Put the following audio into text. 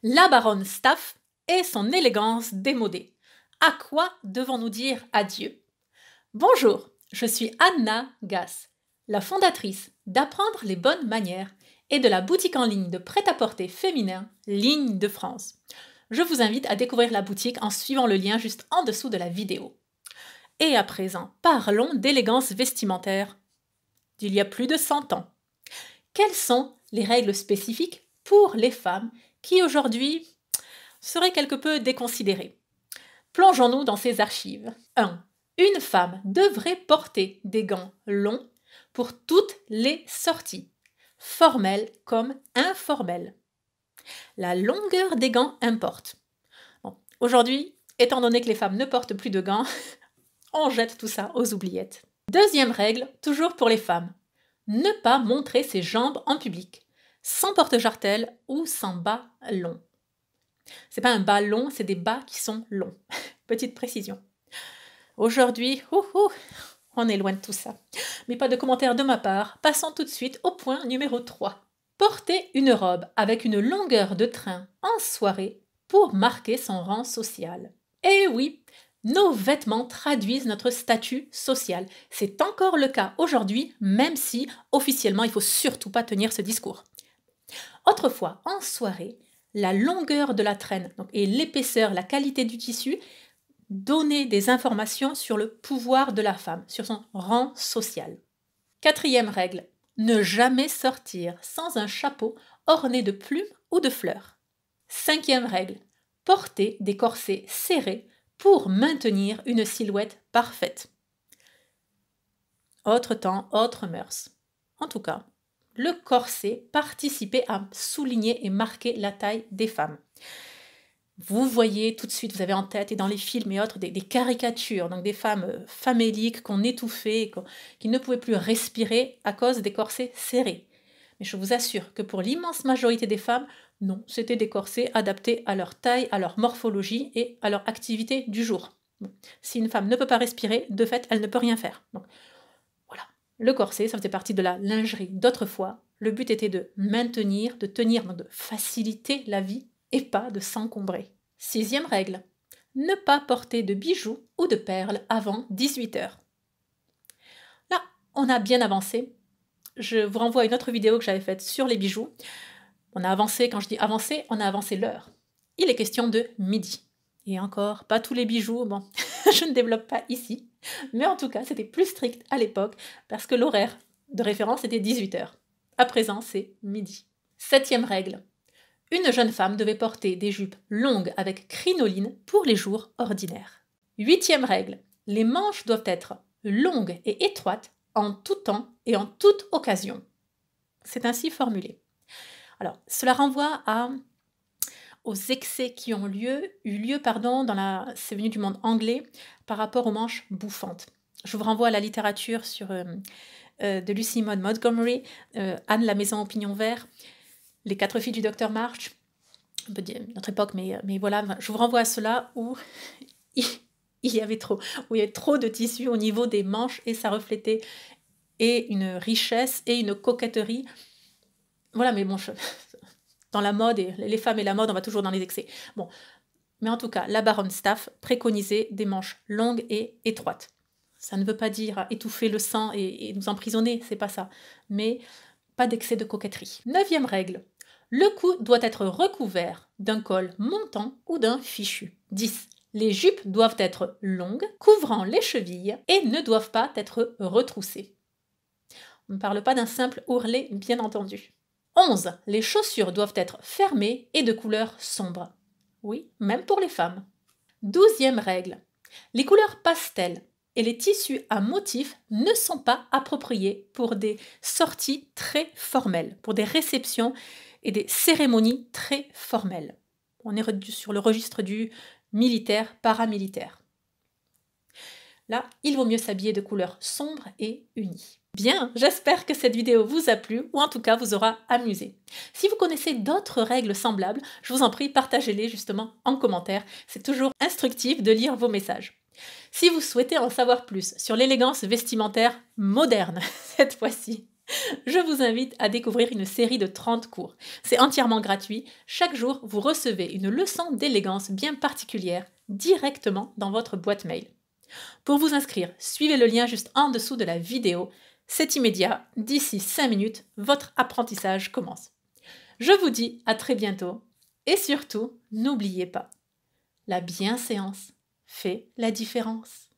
La baronne Staff et son élégance démodée. À quoi devons-nous dire adieu? Bonjour, je suis Anna Gass, la fondatrice d'Apprendre les bonnes manières et de la boutique en ligne de prêt-à-porter féminin Ligne de France. Je vous invite à découvrir la boutique en suivant le lien juste en dessous de la vidéo. Et à présent, parlons d'élégance vestimentaire d'il y a plus de 100 ans. Quelles sont les règles spécifiques pour les femmes qui aujourd'hui seraient quelque peu déconsidérées? Plongeons-nous dans ces archives. 1. Une femme devrait porter des gants longs pour toutes les sorties, formelles comme informelles. La longueur des gants importe. Bon, aujourd'hui, étant donné que les femmes ne portent plus de gants, on jette tout ça aux oubliettes. Deuxième règle, toujours pour les femmes. Ne pas montrer ses jambes en public, sans porte-jartelle ou sans bas longs. C'est pas un bas long, c'est des bas qui sont longs. Petite précision. Aujourd'hui, on est loin de tout ça. Mais pas de commentaires de ma part. Passons tout de suite au point numéro 3. Porter une robe avec une longueur de train en soirée pour marquer son rang social. Eh oui, nos vêtements traduisent notre statut social. C'est encore le cas aujourd'hui, même si officiellement il ne faut surtout pas tenir ce discours. Autrefois, en soirée, la longueur de la traîne et l'épaisseur, la qualité du tissu donnaient des informations sur le pouvoir de la femme, sur son rang social. Quatrième règle, ne jamais sortir sans un chapeau orné de plumes ou de fleurs. Cinquième règle, porter des corsets serrés pour maintenir une silhouette parfaite. Autre temps, autre mœurs. En tout cas, le corset participait à souligner et marquer la taille des femmes. Vous voyez tout de suite, vous avez en tête et dans les films et autres des caricatures, donc des femmes faméliques qu'on étouffait, qui ne pouvaient plus respirer à cause des corsets serrés. Mais je vous assure que pour l'immense majorité des femmes, non, c'était des corsets adaptés à leur taille, à leur morphologie et à leur activité du jour. Bon. Si une femme ne peut pas respirer, de fait, elle ne peut rien faire. Donc, voilà. Le corset, ça faisait partie de la lingerie d'autrefois. Le but était de maintenir, de tenir, donc de faciliter la vie et pas de s'encombrer. Sixième règle, ne pas porter de bijoux ou de perles avant 18h. Là, on a bien avancé. Je vous renvoie à une autre vidéo que j'avais faite sur les bijoux. On a avancé, quand je dis avancé, on a avancé l'heure. Il est question de midi. Et encore, pas tous les bijoux, bon, je ne développe pas ici. Mais en tout cas, c'était plus strict à l'époque parce que l'horaire de référence était 18h. À présent, c'est midi. Septième règle. Une jeune femme devait porter des jupes longues avec crinoline pour les jours ordinaires. Huitième règle. Les manches doivent être longues et étroites en tout temps et en toute occasion. C'est ainsi formulé. Alors, cela renvoie aux excès qui ont eu lieu c'est venu du monde anglais par rapport aux manches bouffantes. Je vous renvoie à la littérature de Lucy Maud Montgomery, Anne la maison au pignon vert, Les 4 filles du docteur March, un peu de notre époque, mais voilà, je vous renvoie à cela où il y avait trop de tissu au niveau des manches et ça reflétait et une richesse et une coquetterie. Voilà, mais bon, dans la mode, et les femmes et la mode, on va toujours dans les excès. Bon, mais en tout cas, la baronne Staff préconisait des manches longues et étroites. Ça ne veut pas dire étouffer le sang et nous emprisonner, c'est pas ça. Mais pas d'excès de coquetterie. Neuvième règle. Le cou doit être recouvert d'un col montant ou d'un fichu. 10. Les jupes doivent être longues, couvrant les chevilles et ne doivent pas être retroussées. On ne parle pas d'un simple ourlet, bien entendu. 11. Les chaussures doivent être fermées et de couleur sombre. Oui, même pour les femmes. 12e règle. Les couleurs pastel et les tissus à motifs ne sont pas appropriés pour des sorties très formelles, pour des réceptions et des cérémonies très formelles. On est sur le registre du militaire, paramilitaire. Là, il vaut mieux s'habiller de couleurs sombres et unies. Bien, j'espère que cette vidéo vous a plu ou en tout cas vous aura amusé. Si vous connaissez d'autres règles semblables, je vous en prie, partagez-les justement en commentaire. C'est toujours instructif de lire vos messages. Si vous souhaitez en savoir plus sur l'élégance vestimentaire moderne cette fois-ci, Je vous invite à découvrir une série de 30 cours. C'est entièrement gratuit. Chaque jour, vous recevez une leçon d'élégance bien particulière directement dans votre boîte mail. Pour vous inscrire, suivez le lien juste en dessous de la vidéo. C'est immédiat. D'ici 5 minutes, votre apprentissage commence. Je vous dis à très bientôt. Et surtout, n'oubliez pas, la bienséance fait la différence.